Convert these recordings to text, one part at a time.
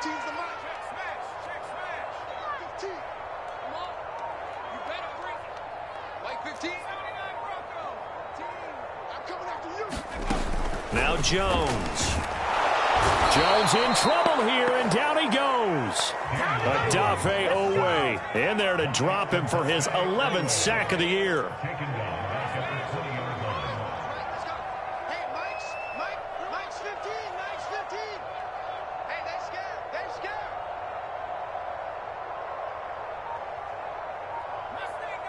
15's the mark. Check smash. 15. Come on. You better bring it. Like 15. 79 Bronco. 15. I'm coming after you. Now Jones. Jones in trouble here, and down he goes. Odafe Oweh in there to drop him for his 11th sack of the year. Mike's 15. Mike's 15. Hey, they're scared. They're scared. Mustang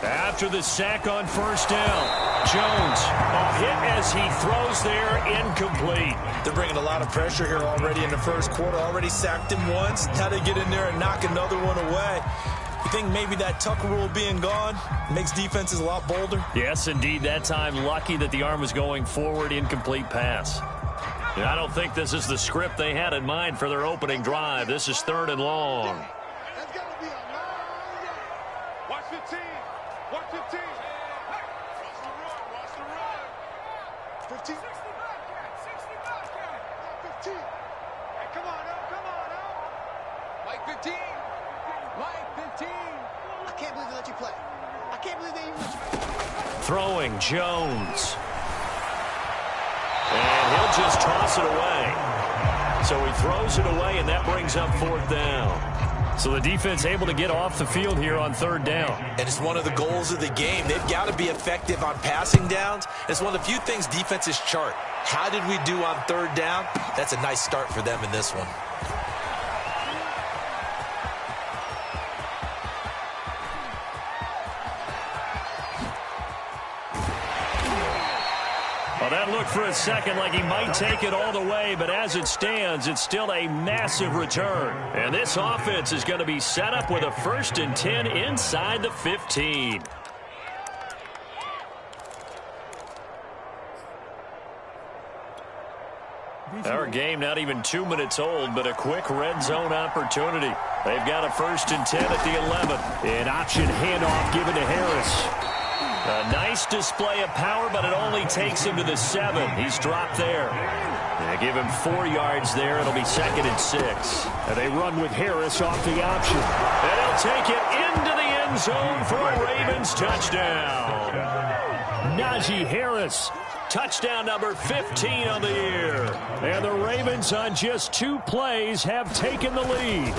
19. After the sack on first down, Jones, a hit as he throws there, incomplete. They're bringing a lot of pressure here already in the first quarter. Already sacked him once. Now they get in there and knock another one away. You think maybe that Tucker rule being gone makes defenses a lot bolder? Yes, indeed. That time, lucky that the arm was going forward, incomplete pass. And I don't think this is the script they had in mind for their opening drive. This is 3rd and long. That's got to be a long day. Watch 15. Watch 15. Watch the run. Watch the run. 15. 60 Bobcat. 60 Bobcat. 15. Hey, come on, now. Come on, now. Mike 15. Mike 15. I can't believe they let you play. I can't believe they even let you play. Throwing Jones. And he'll just toss it away. So he throws it away, and that brings up 4th down. So the defense able to get off the field here on 3rd down. And it's one of the goals of the game. They've got to be effective on passing downs. It's one of the few things defenses chart. How did we do on 3rd down? That's a nice start for them in this one. Well, that looked for a second like he might take it all the way, but as it stands, it's still a massive return. And this offense is going to be set up with a 1st and 10 inside the 15. Our game not even 2 minutes old, but a quick red zone opportunity. They've got a 1st and 10 at the 11. An option handoff given to Harris. A nice display of power, but it only takes him to the 7. He's dropped there. They give him 4 yards there. It'll be 2nd and 6. And they run with Harris off the option. And he'll take it into the end zone for a Ravens touchdown. Najee Harris. Touchdown number 15 on the year. And the Ravens on just 2 plays have taken the lead.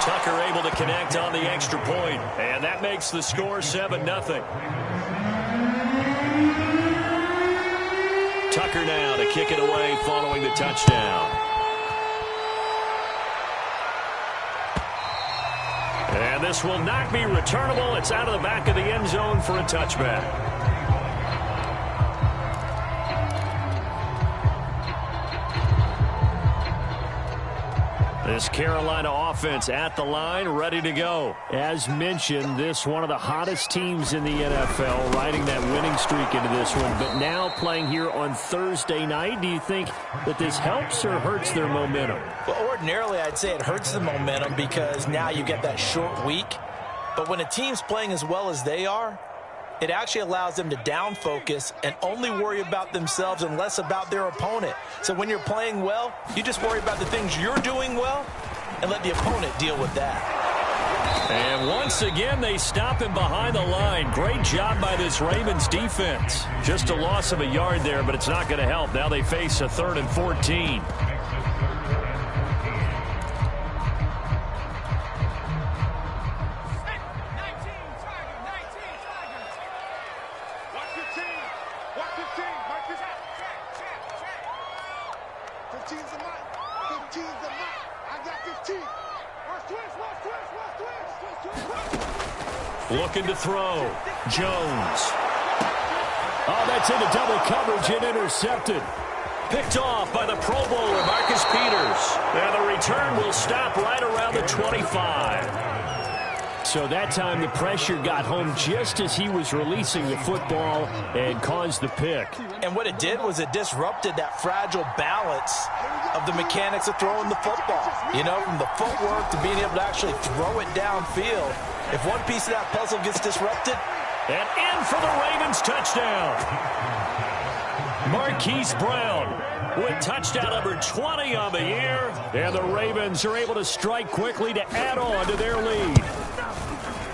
Tucker able to connect on the extra point, and that makes the score 7-0. Tucker now to kick it away following the touchdown. And this will not be returnable. It's out of the back of the end zone for a touchback. This Carolina offense at the line, ready to go. As mentioned, this one of the hottest teams in the NFL, riding that winning streak into this one. But now playing here on Thursday night, do you think that this helps or hurts their momentum? Well, ordinarily, I'd say it hurts the momentum because now you get that short week. But when a team's playing as well as they are, it actually allows them to down focus and only worry about themselves and less about their opponent. So when you're playing well, you just worry about the things you're doing well and let the opponent deal with that. And once again, they stop him behind the line. Great job by this Ravens defense. Just a loss of a yard there, but it's not going to help. Now they face a 3rd and 14. Looking to throw. Jones. Oh, that's into double coverage and intercepted. Picked off by the Pro Bowler, Marcus Peters. And the return will stop right around the 25. So that time the pressure got home just as he was releasing the football and caused the pick. And what it did was it disrupted that fragile balance of the mechanics of throwing the football. You know, from the footwork to being able to actually throw it downfield. If one piece of that puzzle gets disrupted. And in for the Ravens touchdown. Marquise Brown with touchdown number 20 on the year. And the Ravens are able to strike quickly to add on to their lead.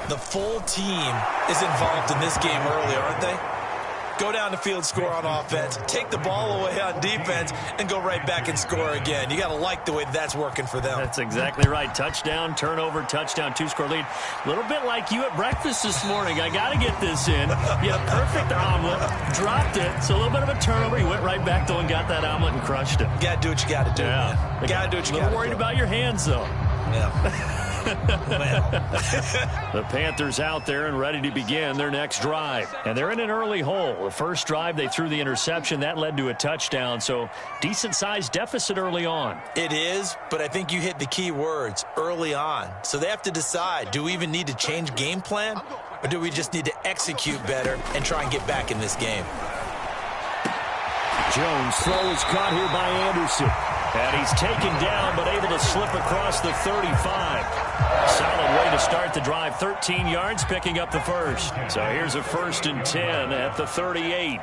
The full team is involved in this game early, aren't they? Go down the field, score on offense, take the ball away on defense, and go right back and score again. You got to like the way that's working for them. That's exactly right. Touchdown, turnover, touchdown, two-score lead. A little bit like you at breakfast this morning. I got to get this in. You had a perfect omelet, dropped it. So a little bit of a turnover. You went right back, though, and got that omelet and crushed it. You got to do what you got to do. Yeah. You got to do what you got to do. A little worried about your hands, though. Yeah. The Panthers out there and ready to begin their next drive. And they're in an early hole. The first drive, they threw the interception. That led to a touchdown. So decent-sized deficit early on. It is, but I think you hit the key words, early on. So they have to decide, do we even need to change game plan? Or do we just need to execute better and try and get back in this game? Jones' throw is caught here by Anderson. And he's taken down, but able to slip across the 35. Solid way to start the drive. 13 yards, picking up the first. So here's a 1st and 10 at the 38.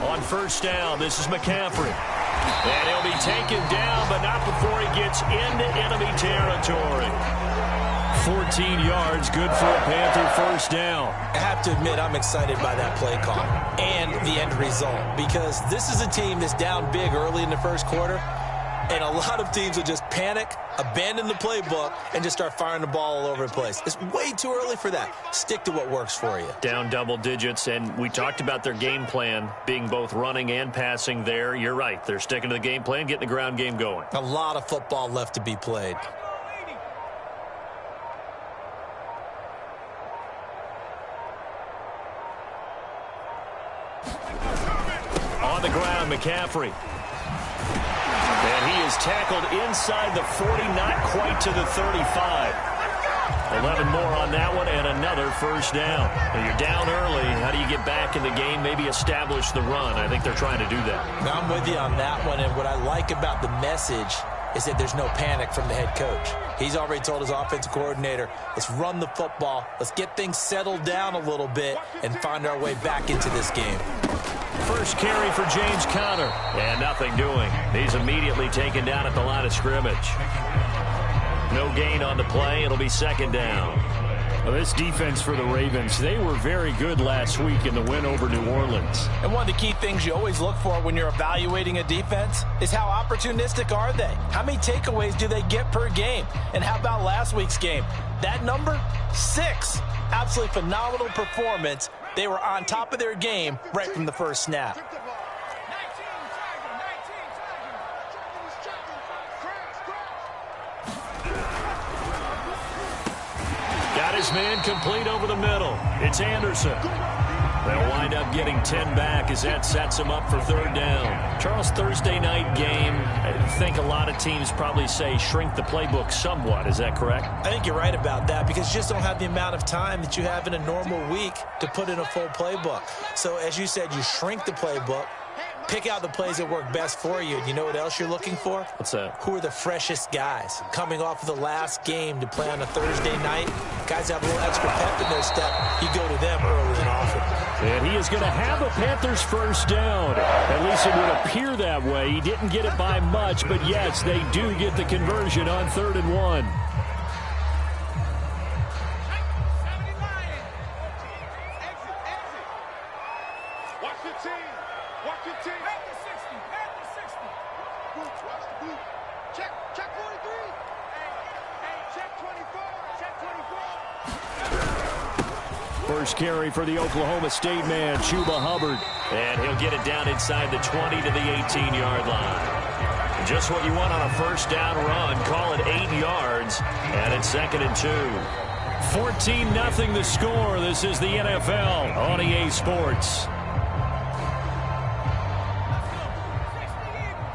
On first down, this is McCaffrey. And he'll be taken down, but not before he gets into enemy territory. 14 yards, good for a Panther first down. I have to admit, I'm excited by that play call and the end result, because this is a team that's down big early in the first quarter, and a lot of teams will just panic, abandon the playbook, and just start firing the ball all over the place. It's way too early for that. Stick to what works for you. Down double digits, and we talked about their game plan being both running and passing there. You're right. They're sticking to the game plan, getting the ground game going. A lot of football left to be played. On the ground, McCaffrey. And he is tackled inside the 40, not quite to the 35. 11 more on that one, and another first down. When you're down early, how do you get back in the game, maybe establish the run? I think they're trying to do that. Now, I'm with you on that one, and what I like about the message is that there's no panic from the head coach. He's already told his offensive coordinator, let's run the football, let's get things settled down a little bit, and find our way back into this game. First carry for James Conner, and nothing doing. He's immediately taken down at the line of scrimmage. No gain on the play. It'll be second down. Well, this defense for the Ravens, they were very good last week in the win over New Orleans. And one of the key things you always look for when you're evaluating a defense is how opportunistic are they? How many takeaways do they get per game? And how about last week's game? That number, 6. Absolutely phenomenal performance. They were on top of their game right from the first snap. Got his man complete over the middle. It's Anderson. They'll wind up getting 10 back as that sets him up for third down. Charles, Thursday night game, I think a lot of teams probably say shrink the playbook somewhat. Is that correct? I think you're right about that, because you just don't have the amount of time that you have in a normal week to put in a full playbook. So as you said, you shrink the playbook, pick out the plays that work best for you. And you know what else you're looking for? What's that? Who are the freshest guys coming off of the last game to play on a Thursday night? Guys have a little extra pep in their step. You go to them early and often. And he is going to have a Panthers first down. At least it would appear that way. He didn't get it by much, but yes, they do get the conversion on 3rd and 1. Watch your team. Watch your team. At the 60. At the 60. Watch the boot. Check 43. Hey, check 24. Check 24. First carry for the Oklahoma State man, Chuba Hubbard. And he'll get it down inside the 20 to the 18-yard line. Just what you want on a first down run. Call it 8 yards, and it's 2nd and 2. 14-0 the score. This is the NFL on EA Sports.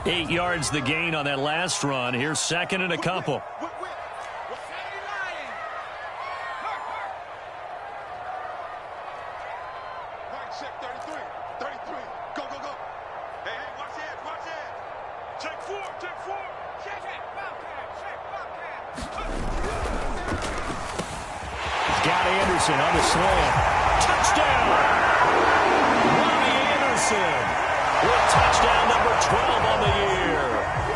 8 yards the gain on that last run. Here's 2nd and a couple. Right check 33. 33. Go, go, go. watch it, watch it. Check four, check four. Check it, Bobcat, check Bobcat. He's got Anderson on the slant. Touchdown! Robbie Anderson with touchdown number 12 on the year.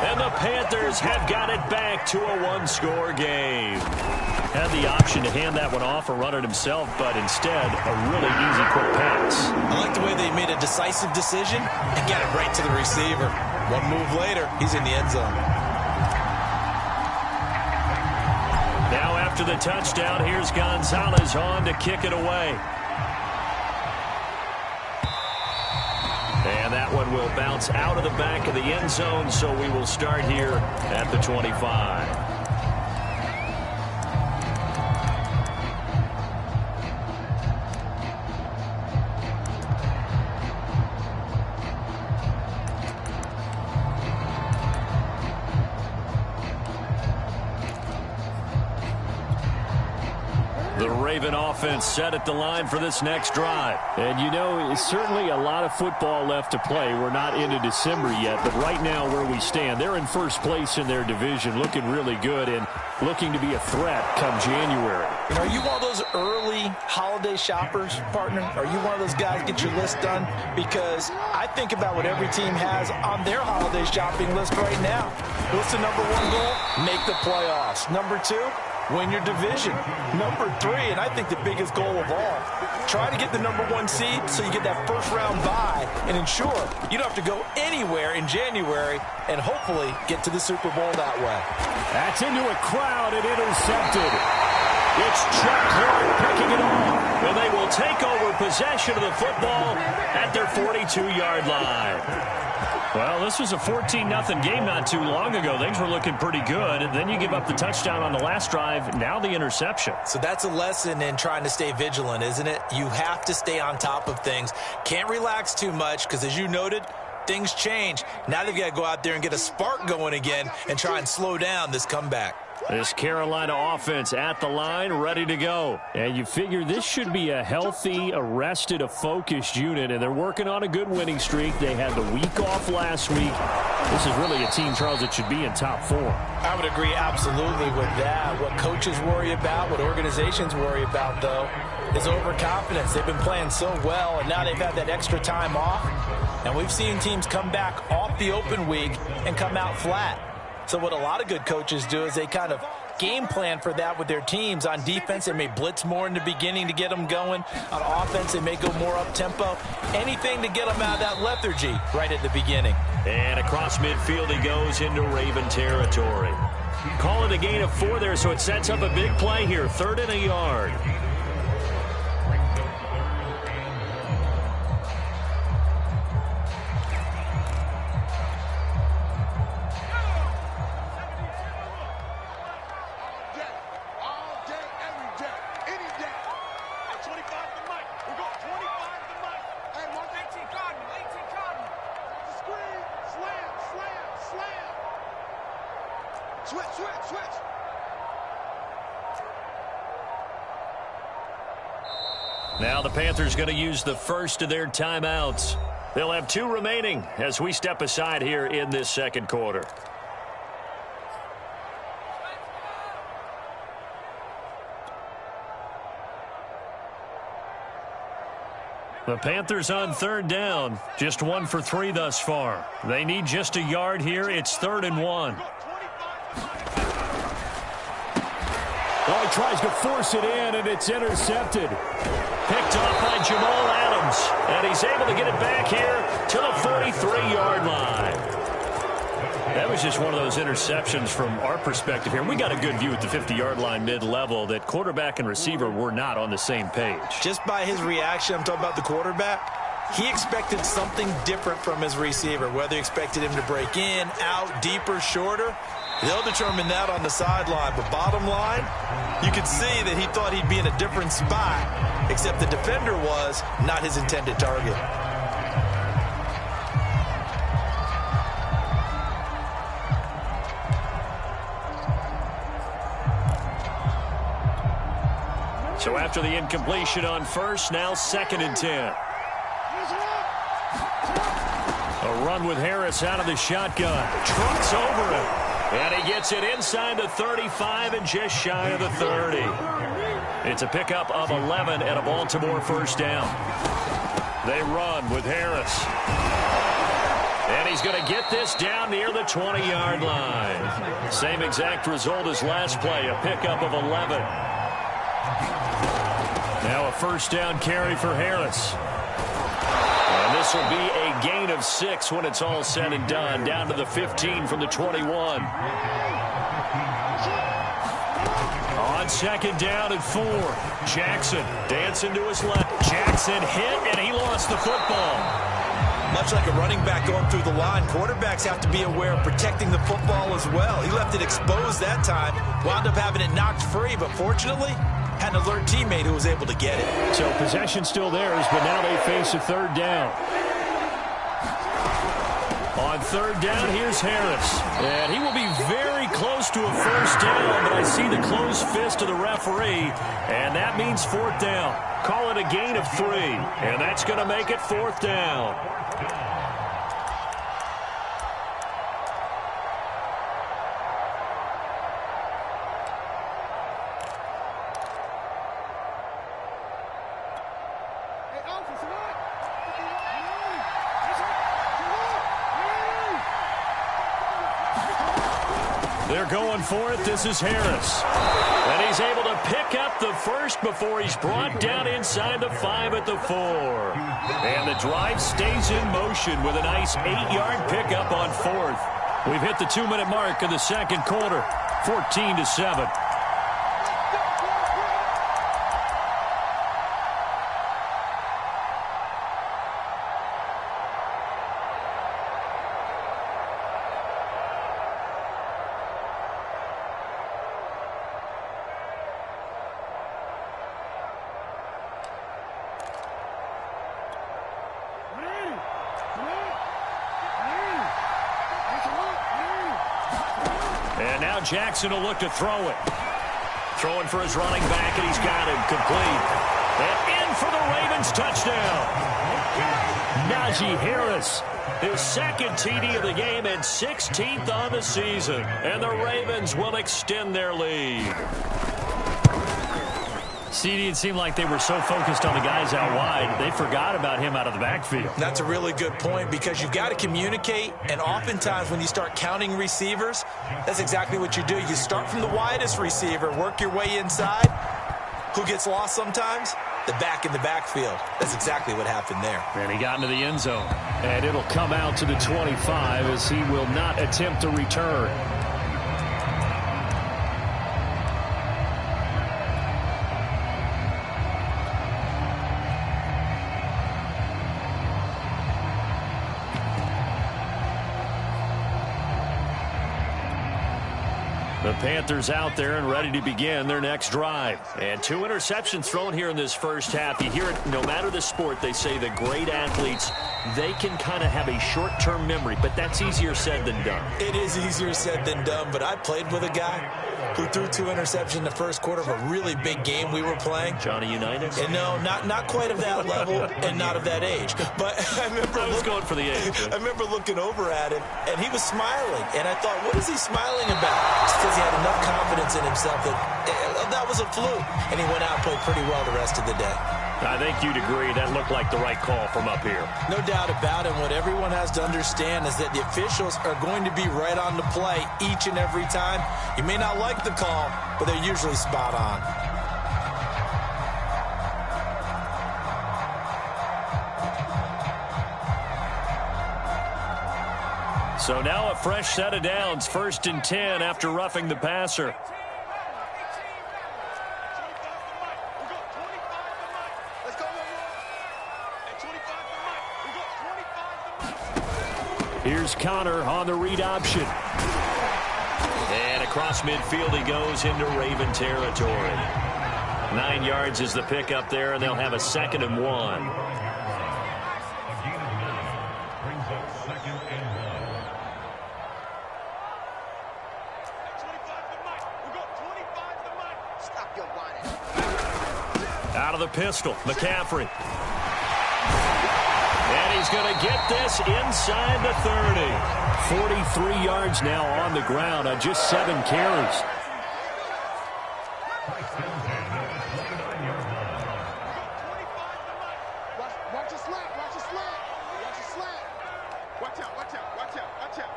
And the Panthers have got it back to a one-score game. Had the option to hand that one off or run it himself, but instead, a really easy quick pass. I like the way they made a decisive decision and got it right to the receiver. One move later, he's in the end zone. Now after the touchdown, here's Gonzalez on to kick it away. And that one will bounce out of the back of the end zone, so we will start here at the 25. The Raven offense set at the line for this next drive. And you know, it's certainly a lot of football left to play. We're not into December yet, but right now where we stand, they're in first place in their division, looking really good and looking to be a threat come January. And are you one of those early holiday shoppers, partner? Are you one of those guys get your list done? Because I think about what every team has on their holiday shopping list right now. What's the number one goal? Make the playoffs. Number two, win your division. Number three, and I think the biggest goal of all, try to get the number one seed so you get that first round bye and ensure you don't have to go anywhere in January and hopefully get to the Super Bowl that way. That's into a crowd and intercepted. It's Chuck Clark picking it off. And they will take over possession of the football at their 42-yard line. Well, this was a 14-0 game not too long ago. Things were looking pretty good. And then you give up the touchdown on the last drive. Now the interception. So that's a lesson in trying to stay vigilant, isn't it? You have to stay on top of things. Can't relax too much because, as you noted, things change. Now they've got to go out there and get a spark going again and try and slow down this comeback. This Carolina offense at the line, ready to go. And you figure this should be a healthy, arrested, a focused unit, and they're working on a good winning streak. They had the week off last week. This is really a team, Charles, that should be in top four. I would agree absolutely with that. What coaches worry about, what organizations worry about, though, is overconfidence. They've been playing so well, and now they've had that extra time off. And we've seen teams come back off the open week and come out flat. So what a lot of good coaches do is they kind of game plan for that with their teams. On defense, they may blitz more in the beginning to get them going. On offense, they may go more up-tempo. Anything to get them out of that lethargy right at the beginning. And across midfield he goes into Raven territory. Call it a gain of 4 there, so it sets up a big play here. 3rd and a yard. Now the Panthers going to use the first of their timeouts. They'll have 2 remaining as we step aside here in this second quarter. The Panthers on 3rd down, just 1 for 3 thus far. They need just a yard here. It's 3rd and 1. Oh, he tries to force it in, and it's intercepted. Picked off by Jamal Adams, and he's able to get it back here to the 43-yard line. That was just one of those interceptions from our perspective here. We got a good view at the 50-yard line mid-level that quarterback and receiver were not on the same page. Just by his reaction, I'm talking about the quarterback, he expected something different from his receiver, whether he expected him to break in, out, deeper, shorter. They'll determine that on the sideline. But bottom line, you could see that he thought he'd be in a different spot, except the defender was not his intended target. So after the incompletion on first, now 2nd and 10. A run with Harris out of the shotgun. Trucks over him. And he gets it inside the 35 and just shy of the 30. It's a pickup of 11 and a Baltimore first down. They run with Harris. And he's going to get this down near the 20-yard line. Same exact result as last play, a pickup of 11. Now a first down carry for Harris. And this will be a gain of 6 when it's all said and done, down to the 15 from the 21. On second down and 4, Jackson dancing to his left. Jackson hit, and he lost the football. Much like a running back going through the line, quarterbacks have to be aware of protecting the football as well. He left it exposed that time, wound up having it knocked free, but fortunately, had an alert teammate who was able to get it. So possession still theirs, but now they face a third down. On third down, here's Harris. And he will be very close to a first down, but I see the closed fist of the referee, and that means fourth down. Call it a gain of 3, and that's going to make it fourth down. They're going for it. This is Harris. And he's able to pick up the first before he's brought down inside the 5 at the 4. And the drive stays in motion with a nice 8-yard pickup on fourth. We've hit the 2-minute mark in the second quarter, 14-7. And now Jackson will look to throw it. Throwing for his running back, and he's got him complete. And in for the Ravens touchdown. Najee Harris, his second TD of the game and 16th on the season. And the Ravens will extend their lead. CD, it seemed like they were so focused on the guys out wide, they forgot about him out of the backfield. That's a really good point because you've got to communicate, and oftentimes when you start counting receivers, that's exactly what you do. You start from the widest receiver, work your way inside. Who gets lost sometimes? The back in the backfield. That's exactly what happened there. And he got into the end zone. And it'll come out to the 25 as he will not attempt to return. The Panthers out there and ready to begin their next drive. And 2 interceptions thrown here in this first half. You hear it no matter the sport. They say the great athletes, they can kind of have a short-term memory, but that's easier said than done. It is easier said than done, but I played with a guy who threw 2 interceptions in the first quarter of a really big game we were playing. Johnny Unitas? And no, not quite of that level and not of that age. But I was going for the age. I remember looking over at him, and he was smiling. And I thought, what is he smiling about? It's because he had enough confidence in himself that was a fluke. And he went out and played pretty well the rest of the day. I think you'd agree that looked like the right call from up here. No doubt about it. What everyone has to understand is that the officials are going to be right on the play each and every time. You may not like the call, but they're usually spot on. So now a fresh set of downs, 1st and 10 after roughing the passer. Here's Connor on the read option. And across midfield he goes into Raven territory. 9 yards is the pickup there, and they'll have a 2nd and 1. Out of the pistol, McCaffrey. And he's going to get this inside the 30. 43 yards now on the ground on just 7 carries. Watch your slant. Watch your slant. Watch your slant. Watch out. Watch out. Watch out. Watch out.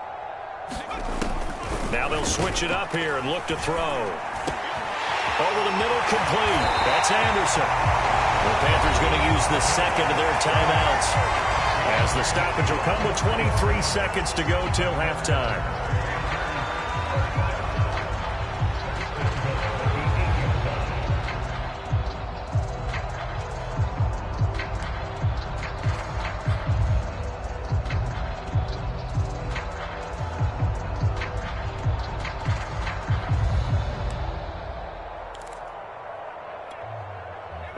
Now they'll switch it up here and look to throw. Over the middle, complete. That's Anderson. The Panthers going to use the second of their timeouts as the stoppage will come with 23 seconds to go till halftime.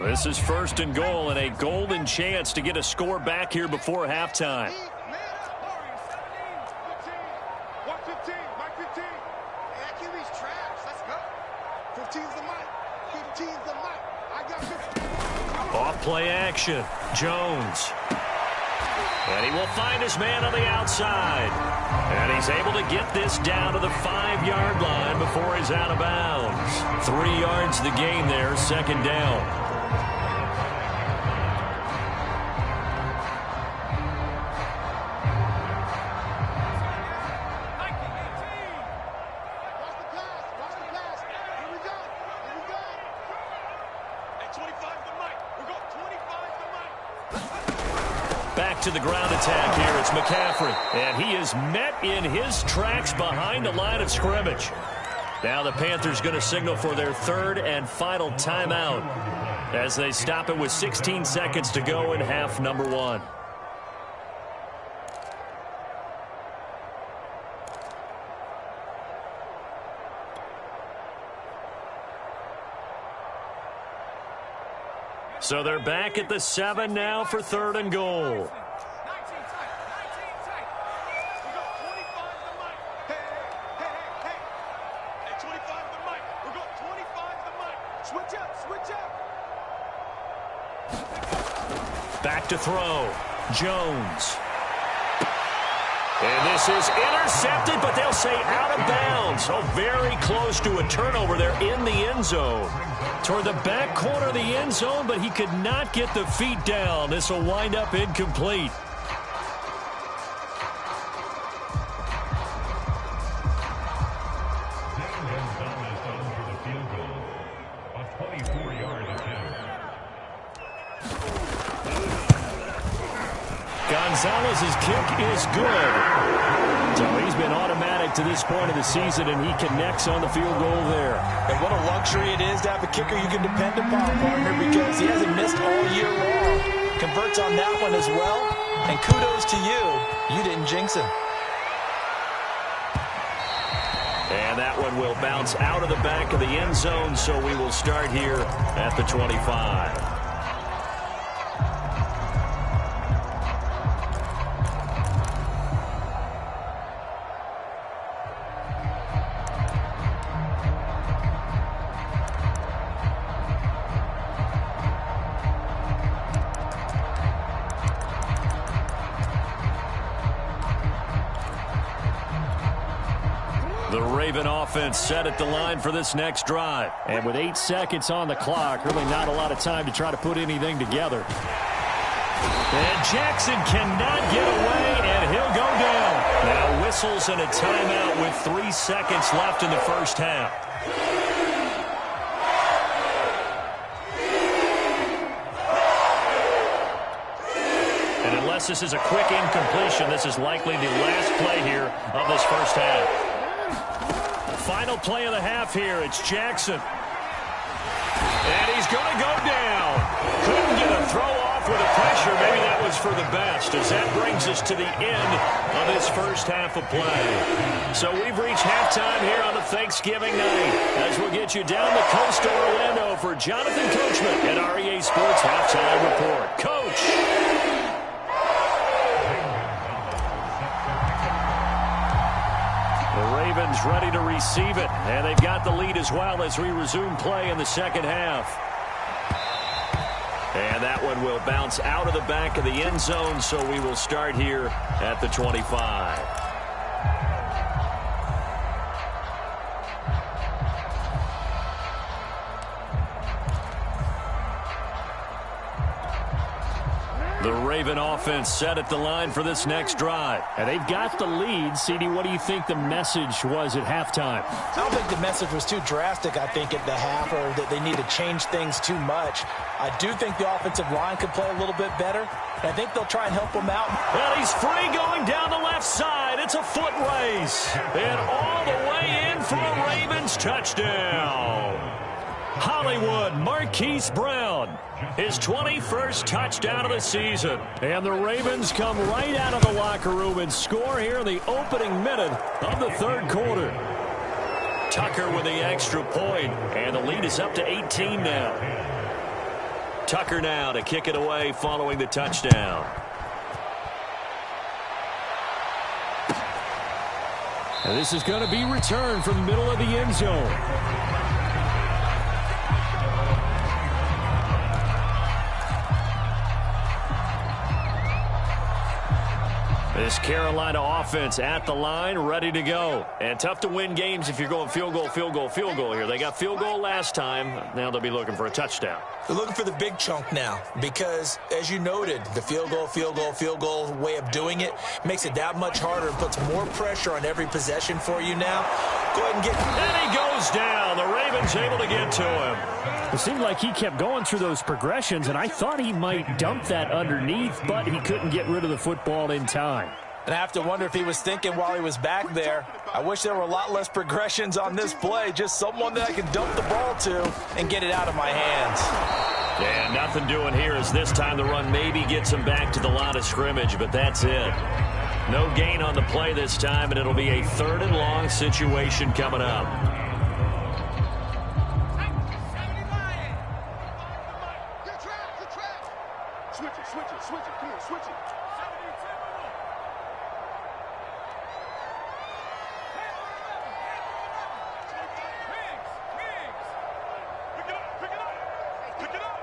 This is first and goal and a golden chance to get a score back here before halftime. Watch 15. Mike 15. Hey, that QB's trash. Let's go. 15's the mic. 15's the mic. I got 15. Off play action. Jones. And he will find his man on the outside. And he's able to get this down to the 5-yard line before he's out of bounds. 3 yards the gain there, second down. Back to the ground attack here. It's McCaffrey. And he is met in his tracks behind the line of scrimmage. Now the Panthers going to signal for their third and final timeout as they stop it with 16 seconds to go in half number 1. So they're back at the 7 now for third and goal. Back to throw. Jones. And this is intercepted, but they'll say out of bounds. So very close to a turnover there in the end zone. Toward the back corner of the end zone, but he could not get the feet down. This will wind up incomplete. Gonzalez's kick is good. So he's been automatic to this point of the season, and he connects on the field goal there. And what a luxury it is to have a kicker you can depend upon, partner, because he hasn't missed all year long. Converts on that one as well. And kudos to you. You didn't jinx him. And that one will bounce out of the back of the end zone, so we will start here at the 25. The Raven offense set at the line for this next drive. And with 8 seconds on the clock, really not a lot of time to try to put anything together. And Jackson cannot get away, and he'll go down. Now whistles and a timeout with 3 seconds left in the first half. And unless this is a quick incompletion, this is likely the last play here of this first half. Final play of the half here. It's Jackson. And he's going to go down. Couldn't get a throw off with the pressure. Maybe that was for the best, as that brings us to the end of this first half of play. So we've reached halftime here on a Thanksgiving night, as we'll get you down the coast to Orlando for Jonathan Coachman at REA Sports Halftime Report. Coach. Ravens ready to receive it, and they've got the lead as well as we resume play in the second half. And And that one will bounce out of the back of the end zone, so we will start here at the 25. The Raven offense set at the line for this next drive. And they've got the lead. CD, what do you think the message was at halftime? I don't think the message was too drastic, I think, at the half, or that they need to change things too much. I do think the offensive line could play a little bit better, and I think they'll try and help them out. Well, he's free going down the left side. It's a foot race. And all the way in for a Ravens touchdown. Hollywood Marquise Brown, his 21st touchdown of the season. And the Ravens come right out of the locker room and score here in the opening minute of the third quarter. Tucker with the extra point, and the lead is up to 18 now. Tucker now to kick it away following the touchdown. And this is going to be returned from the middle of the end zone. This Carolina offense at the line, ready to go. And tough to win games if you're going field goal, field goal, field goal here. They got field goal last time. Now they'll be looking for a touchdown. They're looking for the big chunk now because, as you noted, the field goal way of doing it makes it that much harder and puts more pressure on every possession for you now. Go ahead and get... And he goes down. The Ravens able to get to him. It seemed like he kept going through those progressions, and I thought he might dump that underneath, but he couldn't get rid of the football in time. And I have to wonder if he was thinking while he was back there, I wish there were a lot less progressions on this play, just someone that I can dump the ball to and get it out of my hands. Yeah, nothing doing here as this time the run maybe gets him back to the line of scrimmage, but that's it. No gain on the play this time, and it'll be a 3rd and long situation coming up. Switch it. Come on, switch it. Pick it up.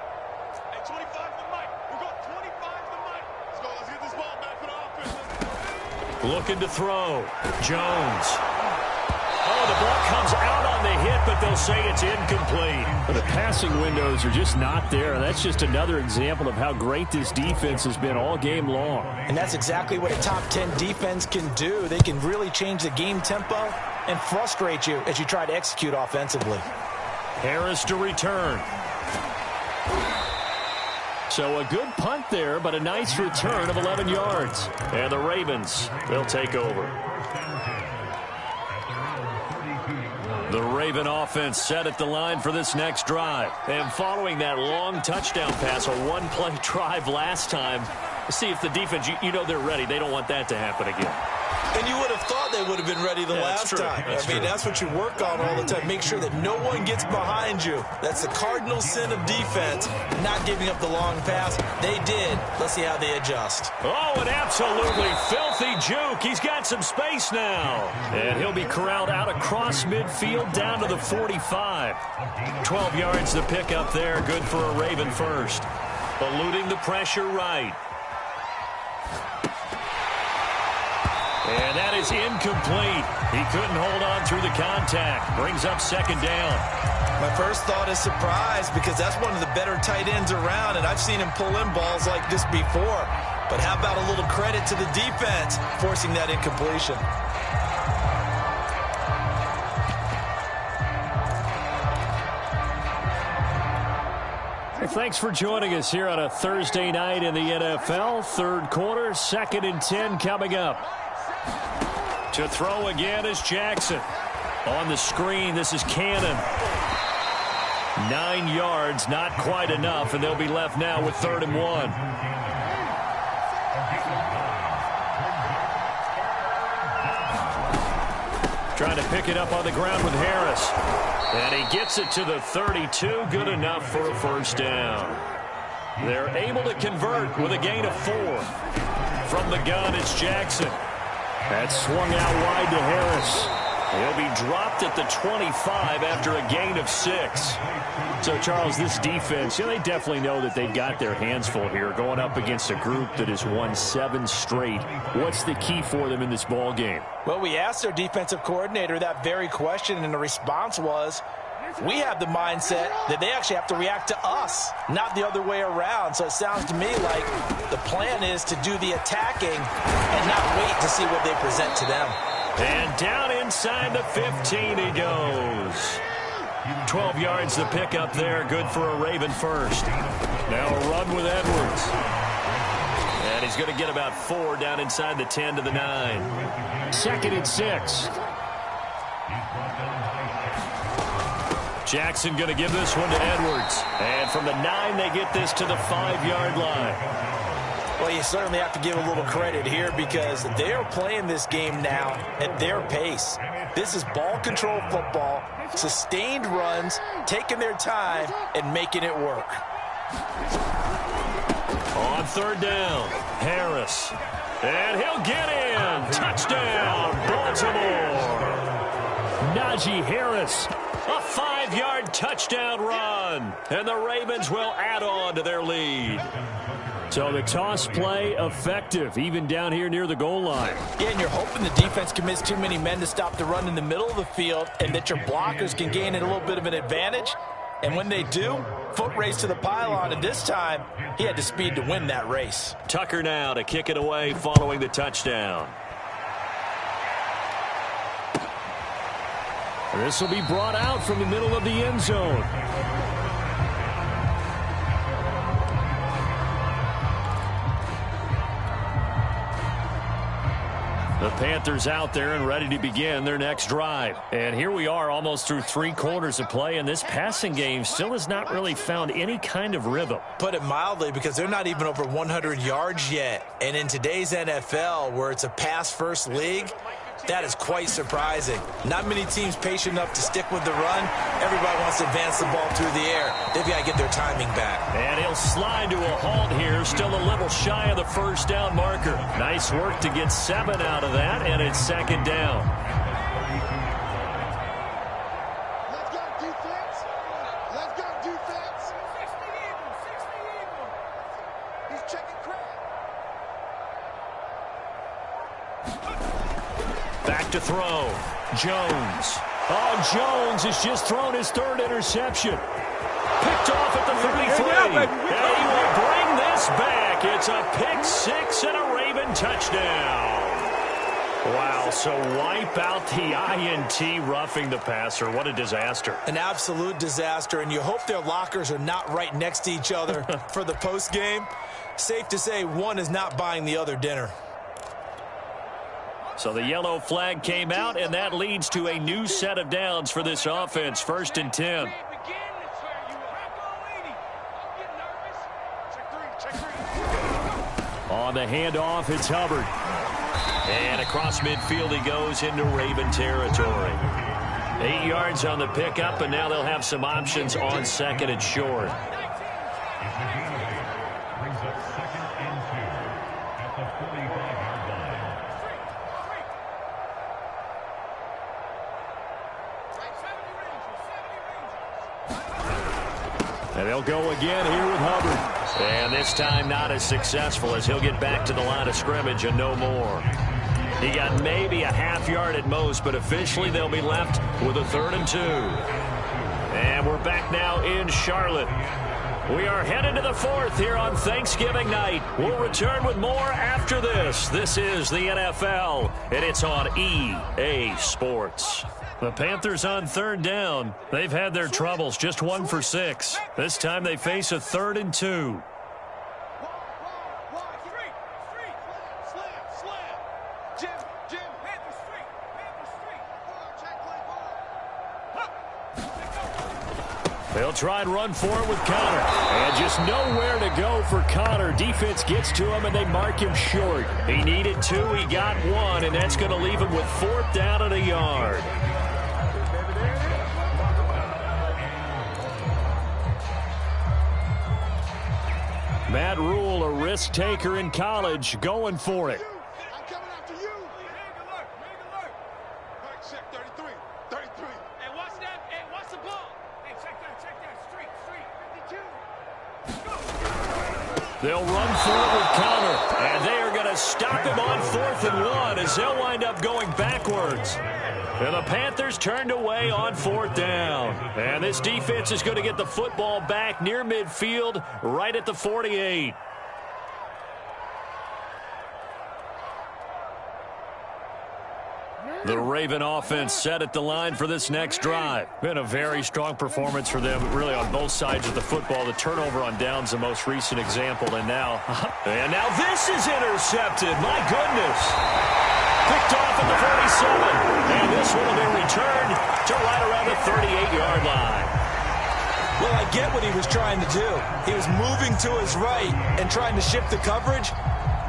Hey, 25 to the mic. We're going 25 to the mic. Let's get this ball back for the offense. Looking to throw. Jones. Oh, the ball comes out on the hit, but they'll say it's incomplete. The passing windows are just not there. That's just another example of how great this defense has been all game long. And that's exactly what a top 10 defense can do. They can really change the game tempo and frustrate you as you try to execute offensively. Harris to return. So a good punt there, but a nice return of 11 yards. And the Ravens, they'll take over. The Raven offense set at the line for this next drive. And following that long touchdown pass, a one-play drive last time, see if the defense, you know they're ready. They don't want that to happen again. And you would have thought they would have been ready the last time. I mean, that's what you work on all the time. Make sure that no one gets behind you. That's the cardinal sin of defense, not giving up the long pass. They did. Let's see how they adjust. Oh, an absolutely filthy juke. He's got some space now. And he'll be corralled out across midfield down to the 45. 12 yards to pick up there. Good for a Raven first. Eluding the pressure right. And that is incomplete. He couldn't hold on through the contact. Brings up 2nd down. My first thought is surprise because that's one of the better tight ends around, and I've seen him pull in balls like this before. But how about a little credit to the defense forcing that incompletion? Thanks for joining us here on a Thursday night in the NFL. Third quarter, 2nd and 10 coming up. To throw again is Jackson. On the screen, this is Cannon. 9 yards, not quite enough, and they'll be left now with 3rd and 1. Trying to pick it up on the ground with Harris. And he gets it to the 32, good enough for a 1st down. They're able to convert with a gain of 4. From the gun, it's Jackson. That swung out wide to Harris. He'll be dropped at the 25 after a gain of 6. So, Charles, this defense, they definitely know that they've got their hands full here going up against a group that has won 7 straight. What's the key for them in this ball game? Well, we asked their defensive coordinator that very question, and the response was, we have the mindset that they actually have to react to us, not the other way around. So it sounds to me like the plan is to do the attacking and not wait to see what they present to them. And down inside the 15 he goes. 12 yards the pickup there. Good for a Raven first. Now a run with Edwards. And he's going to get about 4 down inside the 10 to the 9. 2nd and 6. Jackson going to give this one to Edwards. And from the 9, they get this to the 5-yard line. Well, you certainly have to give a little credit here because they're playing this game now at their pace. This is ball control football, sustained runs, taking their time, and making it work. On 3rd down, Harris. And he'll get in. Touchdown, Baltimore. Najee Harris. A 5-yard touchdown run. And the Ravens will add on to their lead. So the toss play effective, even down here near the goal line. Yeah, and you're hoping the defense commits too many men to stop the run in the middle of the field and that your blockers can gain a little bit of an advantage. And when they do, foot race to the pylon, and this time he had the speed to win that race. Tucker now to kick it away following the touchdown. This will be brought out from the middle of the end zone. The Panthers out there and ready to begin their next drive. And here we are almost through 3 quarters of play, and this passing game still has not really found any kind of rhythm. Put it mildly, because they're not even over 100 yards yet. And in today's NFL, where it's a pass-first league, that is quite surprising. Not many teams patient enough to stick with the run. Everybody wants to advance the ball through the air. They've got to get their timing back. And he'll slide to a halt here, still a little shy of the 1st down marker. Nice work to get 7 out of that, and it's 2nd down. Let's go defense. Let's go defense. 60 He's checking crap. Back to throw. Jones. Oh, Jones has just thrown his 3rd interception. Picked off at the 33. And he will bring this back. It's a pick 6 and a Raven touchdown. Wow, so wipe out the INT, roughing the passer. What a disaster. An absolute disaster, and you hope their lockers are not right next to each other for the postgame. Safe to say one is not buying the other dinner. So the yellow flag came out, and that leads to a new set of downs for this offense. 1st and 10. On the handoff, it's Hubbard. And across midfield he goes into Raven territory. 8 yards on the pickup, and now they'll have some options on 2nd and short. And they'll go again here with Hubbard. And this time not as successful, as he'll get back to the line of scrimmage and no more. He got maybe a half yard at most, but officially they'll be left with a 3rd and 2. And we're back now in Charlotte. We are headed to the 4th here on Thanksgiving night. We'll return with more after this. This is the NFL, and it's on EA Sports. The Panthers on 3rd down. They've had their troubles, just 1 for 6. This time they face a 3rd and 2. They'll try and run for it with Connor. And just nowhere to go for Connor. Defense gets to him, and they mark him short. He needed 2. He got 1, and that's going to leave him with 4th down and a yard. Matt Rule, a risk taker in college, going for it. I'm coming after you. Check 33. They'll run forward counter, and they are going to stop him on 4th and 1 as they'll wind up going backwards. And the Panthers turned away on 4th down. And this defense is going to get the football back near midfield, right at the 48. The Raven offense set at the line for this next drive. Been a very strong performance for them, really on both sides of the football. The turnover on downs, the most recent example. And now this is intercepted. My goodness. Picked off at the 47. And this one will be returned to right around the 38-yard line. Well, I get what he was trying to do. He was moving to his right and trying to shift the coverage.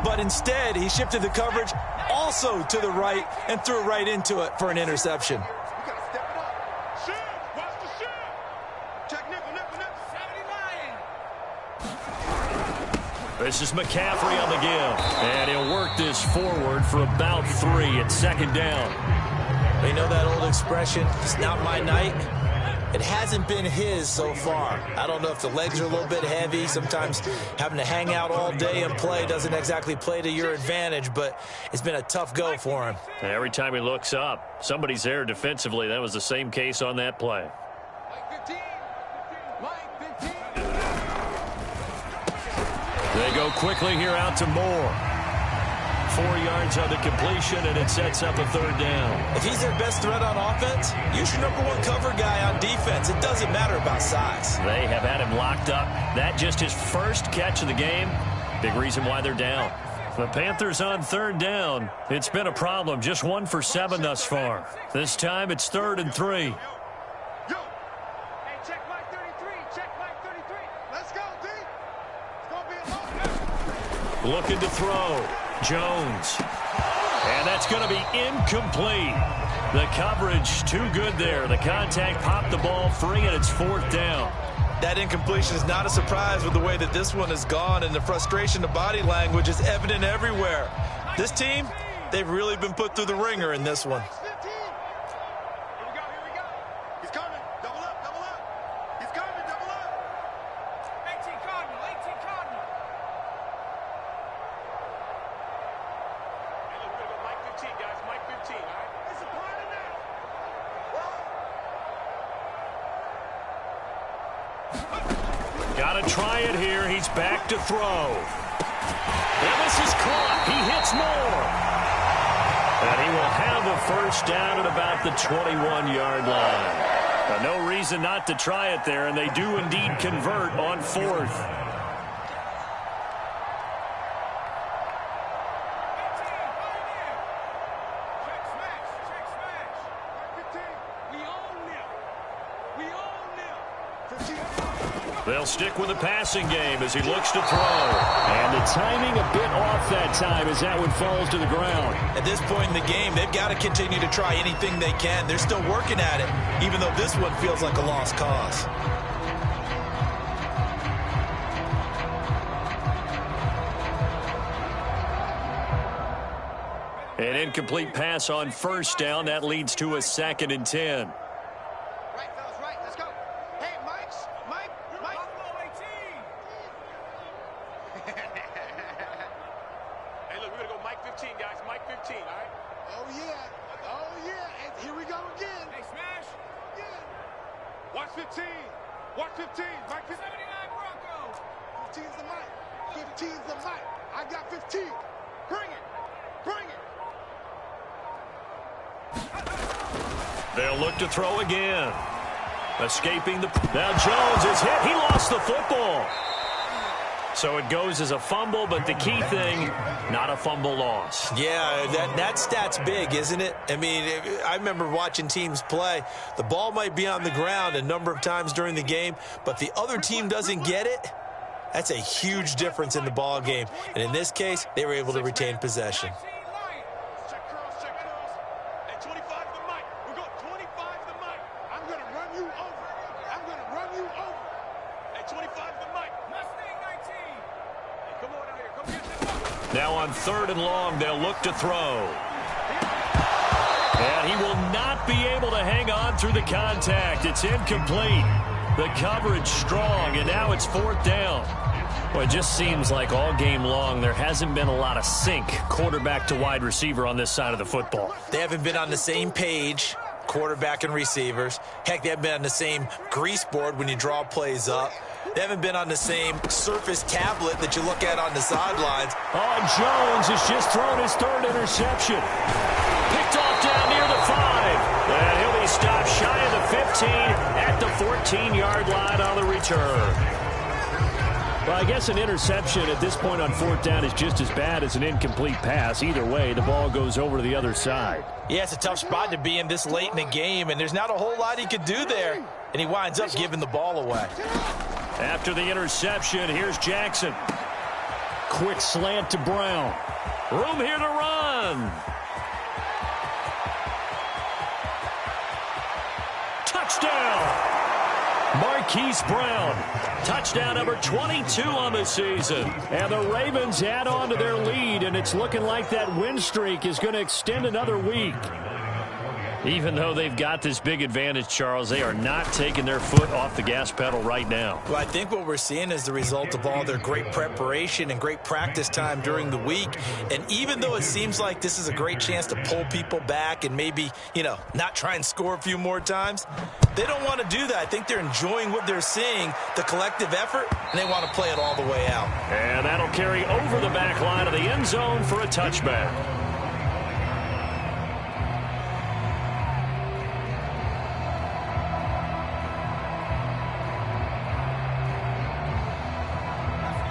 But instead, he shifted the coverage also to the right and threw right into it for an interception. You got to step it up. Shoot. Watch the shoot. Check nickel. 79. This is McCaffrey on the give. And he'll work this forward for about 3 at 2nd down. You know that old expression, it's not my night? It hasn't been his so far. I don't know if the legs are a little bit heavy. Sometimes having to hang out all day and play doesn't exactly play to your advantage, but it's been a tough go for him. Every time he looks up, somebody's there defensively. That was the same case on that play. They go quickly here out to Moore. 4 yards on the completion, and it sets up a 3rd down. If he's their best threat on offense, use your #1 cover guy on defense. It doesn't matter about size. They have had him locked up. That just his first catch of the game. Big reason why they're down. The Panthers on 3rd down. It's been a problem. Just 1 for 7 thus far. This time it's 3rd and 3. Yo. Hey, check Mike 33. Check Mike 33. Let's go, D. It's going to be a long. Looking to throw. Jones. And that's going to be incomplete. The coverage too good there. The contact popped the ball free, and it's 4th down. That incompletion is not a surprise with the way that this one has gone, and the frustration of body language is evident everywhere. This team, they've really been put through the ringer in this one. 15. Here we go. He's coming. Double up. He's coming. Double up. 18 Cardinal. Hey, look, we're going to go Mike 15, guys. Mike 15, all right? It's a party now. Got to try it here. He's back to throw. And this is caught. He hits Moore. And he will have a 1st down at about the 21-yard line. Now, no reason not to try it there, and they do indeed convert on 4th. They'll stick with the passing game as he looks to throw. And the timing a bit off that time as that one falls to the ground. At this point in the game, they've got to continue to try anything they can. They're still working at it, even though this one feels like a lost cause. An incomplete pass on 1st down. That leads to a 2nd and 10. Right, fellas, right. Let's go. Hey, Mike. Hey, look, we're going to go Mike 15, guys. Mike 15, all right? Oh, yeah. And here we go again. Hey, smash. Yeah. Watch 15. Watch 15. Mike 15. 79 Broncos. 15's the Mike. 15's the Mike. I got 15. Bring it. They'll look to throw again. Escaping the... Now Jones is hit. He lost the football. So it goes as a fumble, but the key thing, not a fumble loss. Yeah, that stat's big, isn't it? I mean, I remember watching teams play. The ball might be on the ground a number of times during the game, but the other team doesn't get it. That's a huge difference in the ball game. And in this case, they were able to retain possession. Check curls. And 25 the Mike. We're going 25 the Mike. I'm going to run you over. And 25 the Mike. Mustang 19. Hey, come on out here. Come get this. Now on 3rd and long, they'll look to throw. And he will not be able to hang on through the contact. It's incomplete. The coverage strong, and now it's 4th down. Well, it just seems like all game long there hasn't been a lot of sync quarterback to wide receiver on this side of the football. They haven't been on the same page, quarterback and receivers. Heck, they haven't been on the same grease board when you draw plays up. They haven't been on the same Surface tablet that you look at on the sidelines. Oh, Jones has just thrown his third interception. Picked off down near the 5. And he'll be stopped shy of the 15 at the 14-yard line on the return. Well, I guess an interception at this point on fourth down is just as bad as an incomplete pass. Either way, the ball goes over to the other side. Yeah, it's a tough spot to be in this late in the game, and there's not a whole lot he could do there. And he winds up giving the ball away. After the interception, here's Jackson. Quick slant to Brown. Room here to run. Touchdown. Marquise Brown. Touchdown number 22 on the season. And the Ravens add on to their lead, and it's looking like that win streak is going to extend another week. Even though they've got this big advantage, Charles, they are not taking their foot off the gas pedal right now. Well, I think what we're seeing is the result of all their great preparation and great practice time during the week. And even though it seems like this is a great chance to pull people back and maybe, not try and score a few more times, they don't want to do that. I think they're enjoying what they're seeing, the collective effort, and they want to play it all the way out. And that'll carry over the back line of the end zone for a touchback.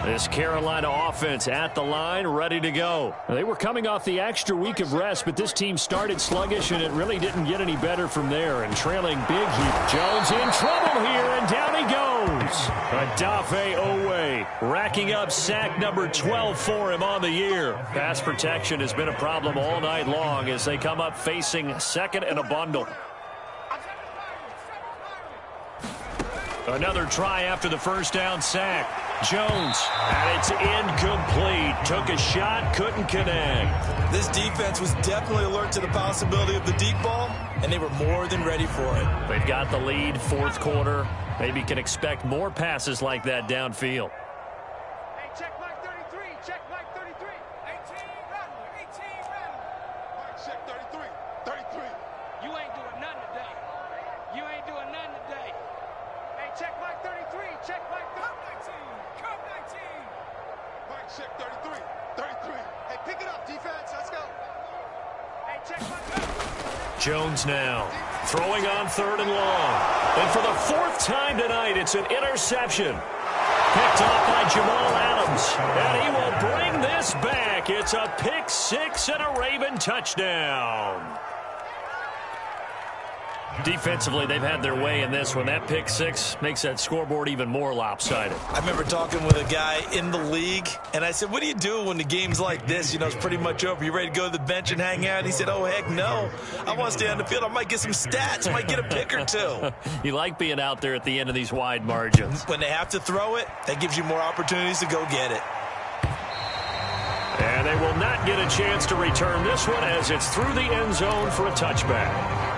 This Carolina offense at the line, ready to go. They were coming off the extra week of rest, but this team started sluggish, and it really didn't get any better from there. And trailing big, Jones in trouble here, and down he goes. Odafe Oweh racking up sack number 12 for him on the year. Pass protection has been a problem all night long as they come up facing second and a bundle. Another try after the first down sack. Jones, and it's incomplete. Took a shot, couldn't connect. This defense was definitely alert to the possibility of the deep ball, and they were more than ready for it. They've got the lead, fourth quarter. Maybe can expect more passes like that downfield. Hey, check Mike 33. Check Mike 33. 18 rattle. 18 rattle. Mike, check 33. 33. You ain't doing nothing today. You ain't doing nothing today. Hey, check Mike 33. Check Mike 33. Come 19. Mike, check 33. 33. Hey, pick it up, defense. Let's go. Hey, check Mike. Jones now throwing on third and long. And for the fourth time tonight, it's an interception. Picked off by Jamal Adams. And he will bring this back. It's a pick six and a Raven touchdown. Defensively, they've had their way in this one. That pick six makes that scoreboard even more lopsided. I remember talking with a guy in the league, and I said, what do you do when the game's like this? It's pretty much over. You ready to go to the bench and hang out? And he said, oh, heck no. I want to stay on the field. I might get some stats. I might get a pick or two. You like being out there at the end of these wide margins. When they have to throw it, that gives you more opportunities to go get it. And they will not get a chance to return this one as it's through the end zone for a touchback.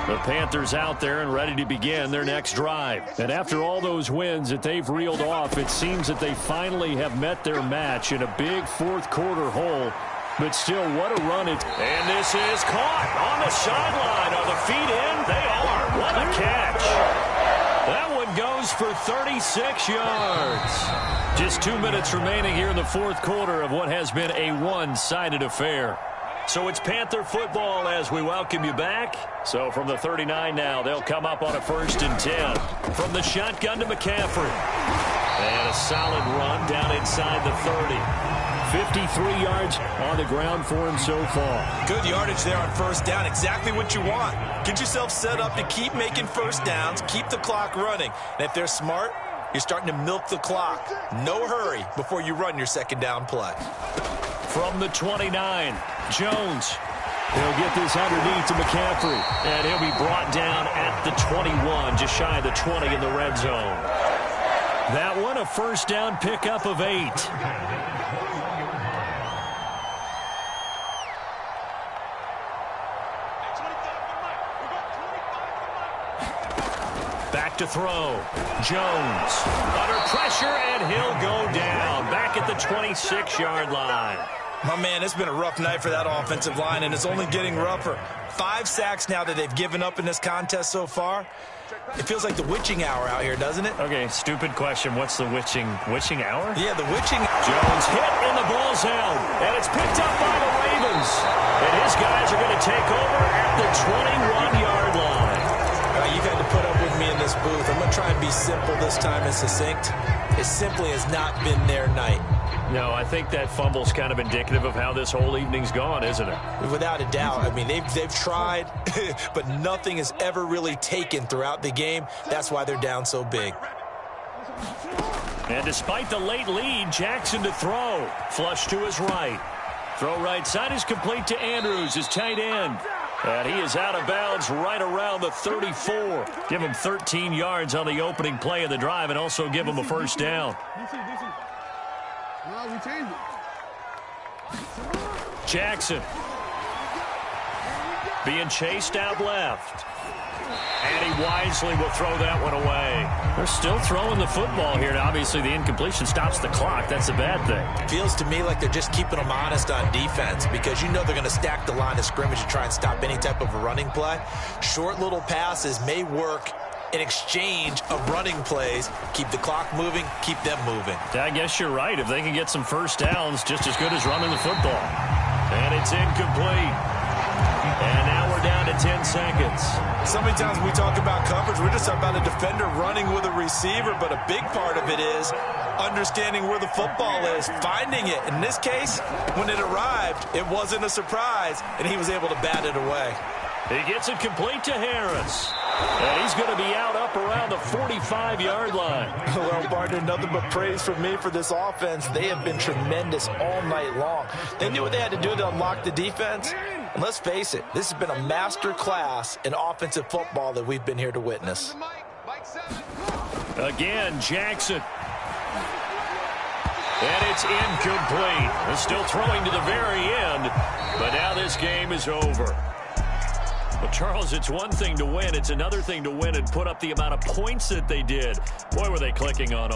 The Panthers out there and ready to begin their next drive. And after all those wins that they've reeled off, it seems that they finally have met their match in a big fourth quarter hole. But still, what a run it. And this is caught on the sideline. Are the feet in? They are. What a catch. That one goes for 36 yards. Just 2 minutes remaining here in the fourth quarter of what has been a one-sided affair. So it's Panther football as we welcome you back. So from the 39 now, they'll come up on a 1st and 10. From the shotgun to McCaffrey. And a solid run down inside the 30. 53 yards on the ground for him so far. Good yardage there on first down. Exactly what you want. Get yourself set up to keep making first downs, keep the clock running. And if they're smart, you're starting to milk the clock. No hurry before you run your second down play. From the 29, Jones. He'll get this underneath to McCaffrey. And he'll be brought down at the 21, just shy of the 20 in the red zone. That one, a first down pickup of 8. Back to throw. Jones under pressure, and he'll go down. Back at the 26-yard line. My man, it's been a rough night for that offensive line, and it's only getting rougher. 5 sacks now that they've given up in this contest so far. It feels like the witching hour out here, doesn't it? Okay, stupid question. What's the witching hour? Yeah, the witching. Jones hit, and the ball's held. And it's picked up by the Ravens. And his guys are going to take over at the 21-yard line. You've had to put up with me in this booth. I'm going to try and be simple this time and succinct. It simply has not been their night. No, I think that fumble's kind of indicative of how this whole evening's gone, isn't it? Without a doubt. I mean, they've tried, but nothing has ever really taken throughout the game. That's why they're down so big. And despite the late lead, Jackson to throw. Flush to his right. Throw right side is complete to Andrews, his tight end. And he is out of bounds right around the 34. Give him 13 yards on the opening play of the drive and also give him a first down. Jackson being chased out left. And he wisely will throw that one away. They're still throwing the football here. Now, obviously, the incompletion stops the clock. That's a bad thing. Feels to me like they're just keeping them honest on defense because you know they're going to stack the line of scrimmage to try and stop any type of a running play. Short little passes may work in exchange of running plays. Keep the clock moving, keep them moving. I guess you're right. If they can get some first downs, just as good as running the football. And it's incomplete. And now we're down to 10 seconds. So many times we talk about coverage, we're just talking about a defender running with a receiver, but a big part of it is understanding where the football is, finding it. In this case, when it arrived, it wasn't a surprise, and he was able to bat it away. He gets it complete to Harris. And he's going to be out up around the 45-yard line. Well, partner, nothing but praise from me for this offense. They have been tremendous all night long. They knew what they had to do to unlock the defense. And let's face it, this has been a master class in offensive football that we've been here to witness. Again, Jackson. And it's incomplete. They're still throwing to the very end, but now this game is over. But, Charles, it's one thing to win. It's another thing to win and put up the amount of points that they did. Boy, were they clicking on